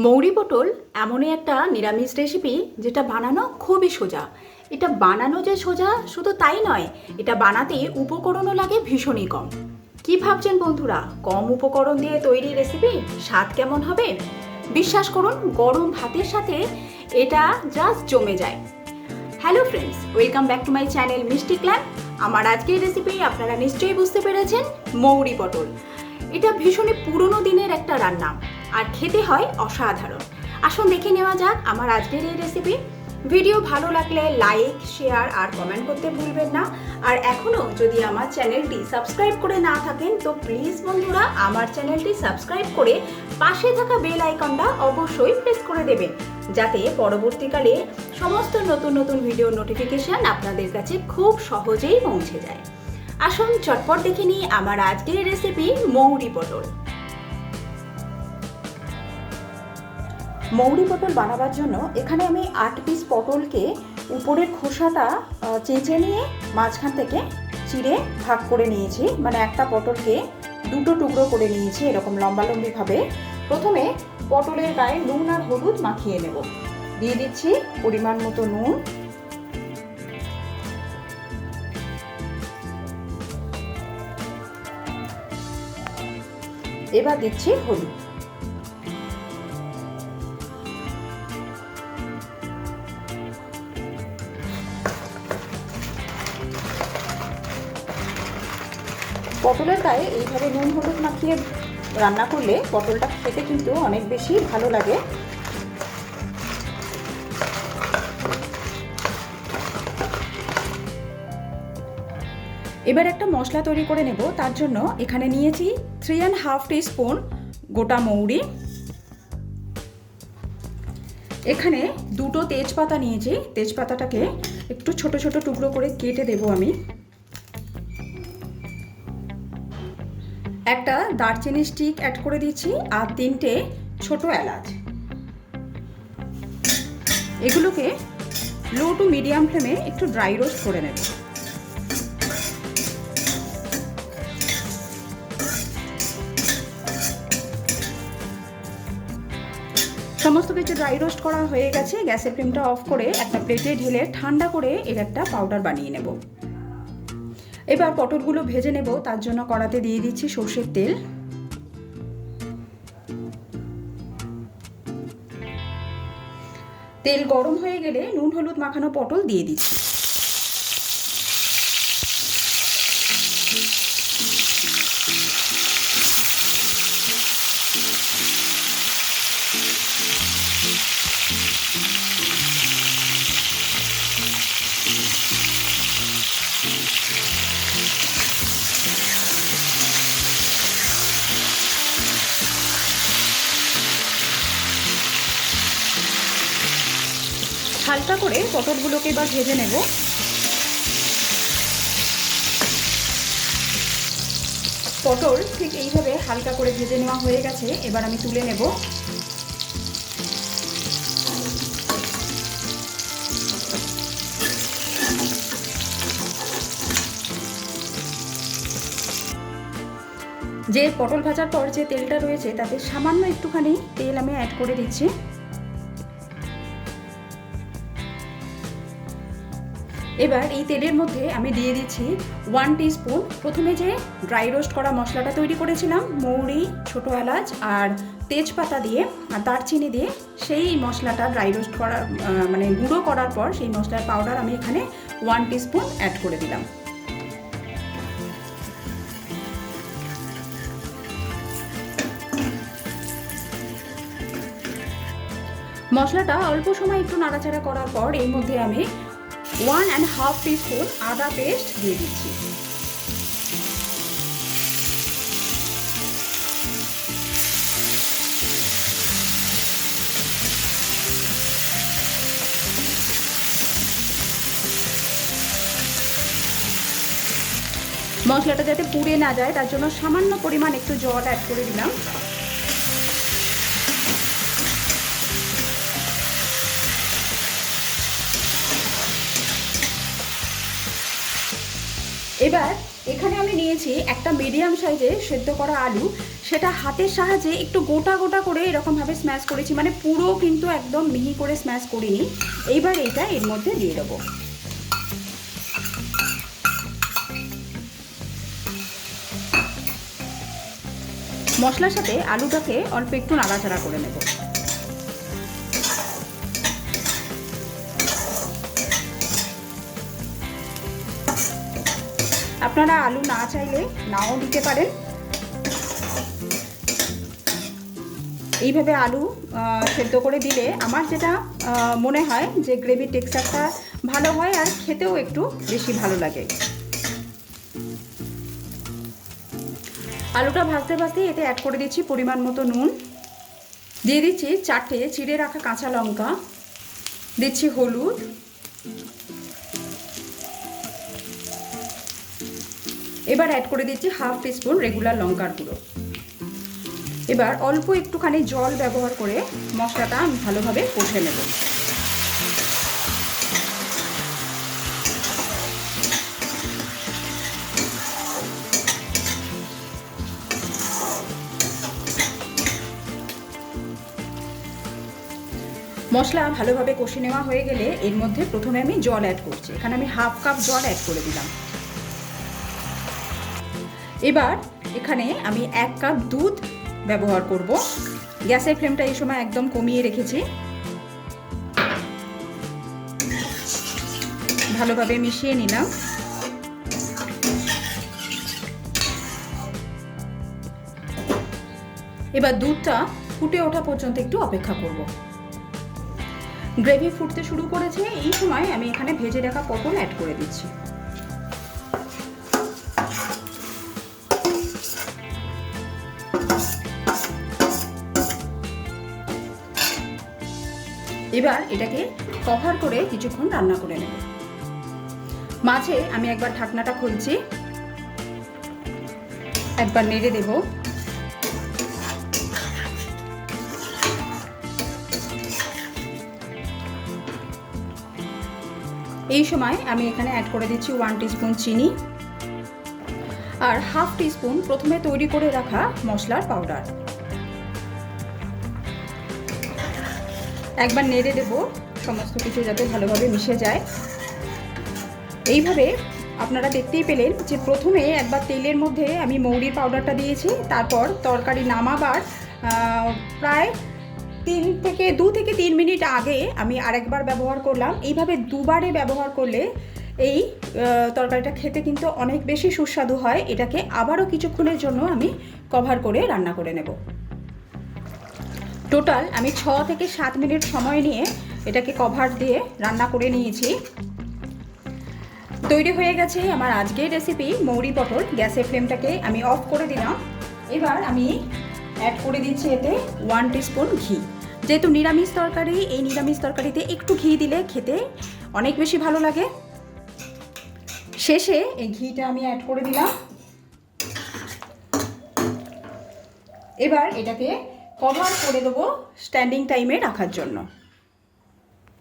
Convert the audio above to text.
মৌরি পটল এমনই একটা নিরামিষ রেসিপি যেটা বানানো খুবই সোজা। এটা বানানো যে সোজা শুধু তাই নয়, এটা বানাতে উপকরণও লাগে ভীষণই কম। কি ভাবছেন বন্ধুরা, কম উপকরণ দিয়ে তৈরি রেসিপি স্বাদ কেমন হবে? বিশ্বাস করুন, গরম ভাতের সাথে এটা জাস্ট জমে যায়। Hello friends, welcome back to my channel মিষ্টি ক্ল্যাব। আমার আজকের রেসিপি আপনারা নিশ্চয়ই বুঝতে পেরেছেন, মৌরি পটল। এটা ভীষণই পুরনো দিনের একটা রান্না আর খেতে হয় অসাধারণ। আসুন দেখে নেওয়া যাক আমার আজকের এই রেসিপি। ভিডিও ভালো লাগলে লাইক, শেয়ার আর কমেন্ট করতে ভুলবেন না। আর এখনও যদি আমার চ্যানেলটি সাবস্ক্রাইব করে না থাকেন তো প্লিজ বন্ধুরা আমার চ্যানেলটি সাবস্ক্রাইব করে পাশে থাকা বেল আইকনটা অবশ্যই প্রেস করে দেবেন, যাতে পরবর্তীকালে সমস্ত নতুন নতুন ভিডিও নোটিফিকেশান আপনাদের কাছে খুব সহজেই পৌঁছে যায়। আসুন চটপট দেখে নিই আমার আজকের রেসিপি মৌরি পটল। মৌরি পটল বানাবার জন্য এখানে আমি 8 পিস পটলকে উপরের খোসাটা চেঁচে নিয়ে মাঝখান থেকে চিড়ে ভাগ করে নিয়েছি। মানে একটা পটলকে দুটো টুকরো করে নিয়েছি এরকম লম্বালম্বিভাবে। প্রথমে পটলের গায়ে নুন আর হলুদ মাখিয়ে নেব। দিয়ে দিচ্ছি পরিমাণ মতো নুন, এবার দিচ্ছি হলুদ। পটলের গায়ে এইভাবে নুন হলুদ মাখিয়ে রান্না করলে পটলটা খেতে কিন্তু অনেক বেশি ভালো লাগে। এবার একটা মশলা তৈরি করে নেব। তার জন্য এখানে নিয়েছি 3.5 টিস্পুন গোটা মৌরি। এখানে দুটো তেজপাতা নিয়েছি। তেজপাতাটাকে একটু ছোট ছোট টুকরো করে কেটে দেব আমি। একটা দারচিনি স্টিক অ্যাড করে দিচ্ছি আর 3টে ছোট এলাচ। এগুলোকে লো টু মিডিয়াম ফ্লেমে একটু ড্রাই রোস্ট করে নেব। সমস্ত কিছু ড্রাই রোস্ট করা হয়ে গেছে। গ্যাসের ফ্লেমটা অফ করে একটা প্লেটে ঢেলে ঠান্ডা করে এর একটা পাউডার বানিয়ে নেব। এবার পটলগুলো ভেজে নেব। তার জন্য কড়াতে দিয়ে দিচ্ছি সর্ষের তেল। তেল গরম হয়ে গেলে নুন হলুদ মাখানো পটল দিয়ে দিচ্ছি। হালকা করে পটলগুলোকে এবার ভেজে নেব। পটল ঠিক এইভাবে হালকা করে ভেজে নেওয়া হয়ে গেছে। এবার আমি তুলে নেব। যে পটল ভাজার পর যে তেলটা রয়েছে তাতে সামান্য একটুখানি তেল আমি অ্যাড করে দিচ্ছি। এবার এই তেলের মধ্যে আমি দিয়ে দিচ্ছি 1 টিস্পুন প্রথমে যে ড্রাই রোস্ট করা মশলাটা তৈরি করেছিলাম, মৌরি, ছোট এলাচ আর তেজপাতা দিয়ে আর দারচিনি দিয়ে, সেই মশলাটা ড্রাই রোস্ট করা মানে গুঁড়ো করার পর সেই মশলার পাউডার আমি এখানে 1 টিস্পুন অ্যাড করে দিলাম। মশলাটা অল্প সময় একটু নাড়াচাড়া করার পর এর মধ্যে আমি 1.5 টিস্পুন আদা পেস্ট দিয়ে দিচ্ছি। মশলাটা যাতে পুড়ে না যায় তার জন্য সামান্য পরিমাণ একটু জল অ্যাড করে দিলাম। এবার এখানে আমি নিয়েছি একটা মিডিয়াম সাইজে সেদ্ধ করা আলু। সেটা হাতের সাহায্যে একটু গোটা গোটা করে এরকমভাবে স্ম্যাশ করেছি, মানে পুরো কিন্তু একদম মিহি করে স্ম্যাশ করিনি। এইবার এটা এর মধ্যে দিয়ে দেবো। মশলার সাথে আলুটাকে অল্প একটু নাড়াচাড়া করে নেব। আপনারা আলু না চাইলে নাও দিতে পারেন। এইভাবে আলু সেদ্ধ করে দিলে আমার যেটা মনে হয় যে গ্রেভির টেক্সচারটা ভালো হয় আর খেতেও একটু বেশি ভালো লাগে। আলুটা ভাজতে ভাজতে এতে অ্যাড করে দিচ্ছি পরিমাণ মতো নুন, দিয়ে দিচ্ছি 4টে চিড়ে রাখা কাঁচা লঙ্কা, দিচ্ছি হলুদ, এবার অ্যাড করে দিচ্ছি হাফ টিস্পুন রেগুলার লঙ্কার গুঁড়ো। এবার অল্প একটুখানি জল ব্যবহার করে মশলাটা আমি ভালোভাবে কষে নেব। মশলা ভালোভাবে কষে নেওয়া হয়ে গেলে এর মধ্যে প্রথমে আমি জল অ্যাড করছি। এখানে আমি হাফ কাপ জল অ্যাড করে দিলাম। এবার এখানে আমি 1 কাপ দুধ ব্যবহার করব। গ্যাসের ফ্লেমটা এই সময় একদম কমিয়ে রেখেছি। ভালোভাবে মিশিয়ে নিলাম। এবার দুধটা ফুটে ওঠা পর্যন্ত একটু অপেক্ষা করব। গ্রেভি ফুটতে শুরু করেছে, এই সময় আমি এখানে ভেজে রাখা পটল অ্যাড করে দিচ্ছি। এবার এটাকে কভার করে কিছুক্ষণ রান্না করে নেব। মাঝে আমি একবার ঢাকনাটা খুলছি, একবার নেড়ে দেব। এই সময় আমি এখানে অ্যাড করে দিচ্ছি 1 টিস্পুন চিনি আর হাফ টিস্পুন প্রথমে তৈরি করে রাখা মশলার পাউডার। একবার নেড়ে দেব সমস্ত কিছু যাতে ভালোভাবে মিশে যায়। এইভাবে আপনারা দেখতেই পেলেন যে প্রথমে একবার তেলের মধ্যে আমি মৌরির পাউডারটা দিয়েছি, তারপর তরকারি নামাবার প্রায় 2 থেকে 3 মিনিট আগে আমি আরেকবার ব্যবহার করলাম। এইভাবে দুবারে ব্যবহার করলে এই তরকারিটা খেতে কিন্তু অনেক বেশি সুস্বাদু হয়। এটাকে আবারও কিছুক্ষণের জন্য আমি কভার করে রান্না করে নেব। টোটাল আমি 6 থেকে 7 মিনিট সময় নিয়ে এটাকে কভার দিয়ে রান্না করে নিয়েছি। তৈরি হয়ে গেছে আমার আজকের রেসিপি মৌরি পটল। গ্যাসের ফ্লেমটাকে আমি অফ করে দিলাম। এবার আমি অ্যাড করে দিচ্ছি এতে 1 টিস্পুন ঘি। যেহেতু নিরামিষ তরকারি, এই নিরামিষ তরকারিতে একটু ঘি দিলে খেতে অনেক বেশি ভালো লাগে। শেষে এই ঘিটা আমি অ্যাড করে দিলাম। এবার এটাকে কভার করে দেবো স্ট্যান্ডিং টাইমে রাখার জন্য।